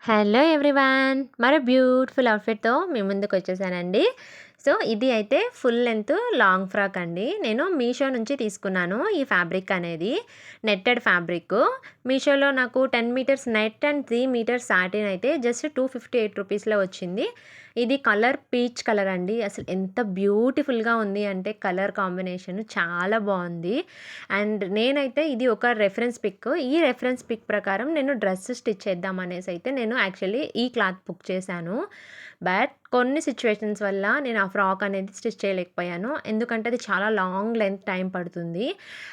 Hello everyone! మరో beautiful అవుట్‌ఫిట్‌తో మీ ముందుకొచ్చేసానండి. So, ఇది అయితే ఫుల్ లెంత్ లాంగ్ ఫ్రాక్ అండి. నేను మీషో నుంచి తీసుకున్నాను ఈ ఫ్యాబ్రిక్ అనేది. Netted fabric. మీషోలో నాకు 10 metres net and 3 metres satin అయితే జస్ట్ 258 రూపీస్‌లో వచ్చింది. ఇది కలర్ పీచ్ కలర్ అండి. అసలు ఎంత బ్యూటిఫుల్‌గా ఉంది అంటే కలర్ కాంబినేషన్ చాలా బావుంది. అండ్ నేనైతే ఇది ఒక రెఫరెన్స్ పిక్. ఈ రెఫరెన్స్ పిక్ ప్రకారం నేను డ్రెస్ స్టిచ్ చేద్దాం అనేసి అయితే నేను యాక్చువల్లీ ఈ క్లాత్ బుక్ చేశాను. బట్ కొన్ని సిట్యుయేషన్స్ వల్ల నేను ఆ ఫ్రాక్ అనేది స్టిచ్ చేయలేకపోయాను. ఎందుకంటే అది చాలా లాంగ్ లెంత్ టైం పడుతుంది.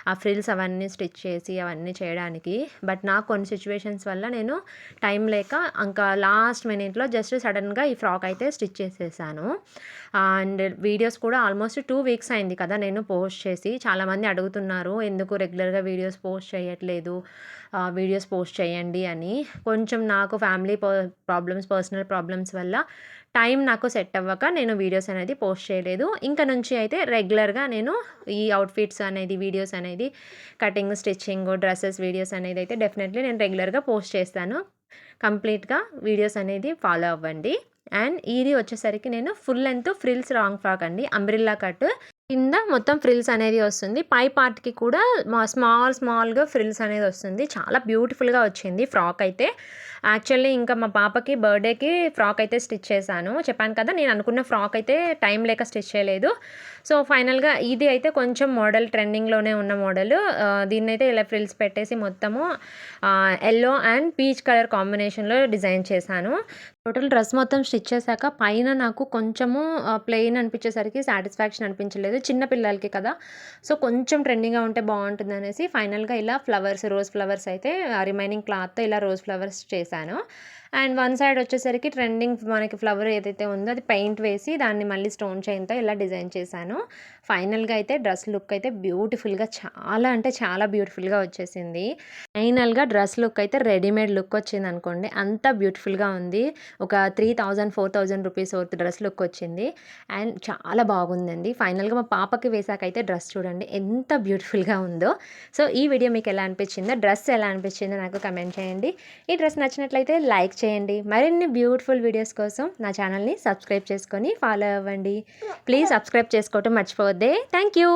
ఆ ఫ్రిల్స్ అవన్నీ స్టిచ్ చేసి అవన్నీ చేయడానికి. బట్ నాకు కొన్ని సిట్యుయేషన్స్ వల్ల నేను టైం లేక ఇంకా లాస్ట్ మినిట్‌లో జస్ట్ సడెన్‌గా ఈ ఫ్రాక్ అయితే స్టిచ్ చేసేసాను. అండ్ వీడియోస్ కూడా ఆల్మోస్ట్ 2 వీక్స్ అయింది కదా నేను పోస్ట్ చేసి. చాలామంది అడుగుతున్నారు ఎందుకు రెగ్యులర్‌గా వీడియోస్ పోస్ట్ చేయట్లేదు, వీడియోస్ పోస్ట్ చేయండి అని. కొంచెం నాకు ఫ్యామిలీ పర్సనల్ ప్రాబ్లమ్స్ వల్ల టైం నాకు సెట్ అవ్వక నేను వీడియోస్ అనేది పోస్ట్ చేయలేదు. ఇంక నుంచి అయితే రెగ్యులర్‌గా నేను ఈ అవుట్‌ఫిట్స్ అనేది వీడియోస్ అనేది కటింగ్, స్టిచ్చింగ్, డ్రెసెస్ వీడియోస్ అనేది అయితే డెఫినెట్‌లీ నేను రెగ్యులర్‌గా పోస్ట్ చేస్తాను. కంప్లీట్‌గా వీడియోస్ అనేది ఫాలో అవ్వండి. అండ్ ఇది వచ్చేసరికి నేను full length frills long frock అండి. Umbrella cut. కింద మొత్తం ఫ్రిల్స్ అనేది వస్తుంది. పై పార్ట్‌కి కూడా స్మాల్‌గా ఫ్రిల్స్ అనేది వస్తుంది. చాలా బ్యూటిఫుల్‌గా వచ్చింది ఫ్రాక్ అయితే. యాక్చువల్లీ ఇంకా మా పాపకి బర్త్‌డేకి ఫ్రాక్ అయితే స్టిచ్ చేశాను. చెప్పాను కదా! నేను అనుకున్న ఫ్రాక్ అయితే టైం లేక స్టిచ్ చేయలేదు. సో, ఫైనల్‌గా ఇది అయితే కొంచెం మోడల్ ట్రెండింగ్‌లోనే ఉన్న మోడల్. దీన్నైతే ఇలా ఫ్రిల్స్ పెట్టేసి మొత్తము యెల్లో అండ్ పీచ్ కలర్ కాంబినేషన్‌లో డిజైన్ చేశాను. టోటల్ డ్రెస్ మొత్తం స్టిచ్ చేశాక పైన నాకు కొంచెము ప్లెయిన్ అనిపించేసరికి సాటిస్ఫాక్షన్ అనిపించలేదు. చిన్న పిల్లలకి కదా! సో, కొంచెం ట్రెండీగా ఉంటే బావుంటుందనేసి ఫైనల్‌గా ఇలా ఫ్లవర్స్, రోజ్ ఫ్లవర్స్ అయితే రిమైనింగ్ క్లాత్‌తో ఇలా రోజ్ ఫ్లవర్స్ చేశాను. అండ్ వన్ సైడ్ వచ్చేసరికి ట్రెండింగ్ మనకి ఫ్లవర్ ఏదైతే ఉందో అది పెయింట్ వేసి దాన్ని మళ్ళీ స్టోన్ చైన్‌తో ఇలా డిజైన్ చేశాను. ఫైనల్‌గా అయితే డ్రెస్ లుక్ అయితే బ్యూటిఫుల్‌గా చాలా అంటే చాలా బ్యూటిఫుల్‌గా వచ్చేసింది. ఫైనల్‌గా డ్రెస్ లుక్ అయితే రెడీమేడ్ లుక్ వచ్చిందనుకోండి. అంత బ్యూటిఫుల్‌గా ఉంది. ఒక 3000, 4000 రూపీస్ వర్త్ డ్రెస్ లుక్ వచ్చింది. అండ్ చాలా బాగుందండి. ఫైనల్‌గా మా పాపకి వేసాకైతే డ్రెస్ చూడండి ఎంత బ్యూటిఫుల్‌గా ఉందో. సో, ఈ వీడియో మీకు ఎలా అనిపించిందో, డ్రెస్ ఎలా అనిపించిందో నాకు కమెంట్ చేయండి. ఈ డ్రెస్ నచ్చినట్లయితే లైక్ చేయండి. మరిన్ని బ్యూటిఫుల్ వీడియోస్ కోసం నా ఛానల్‌ని సబ్స్క్రైబ్ చేసుకొని ఫాలో అవ్వండి. ప్లీజ్ సబ్స్క్రైబ్ చేసుకోవటం మర్చిపోవద్దే. Thank you.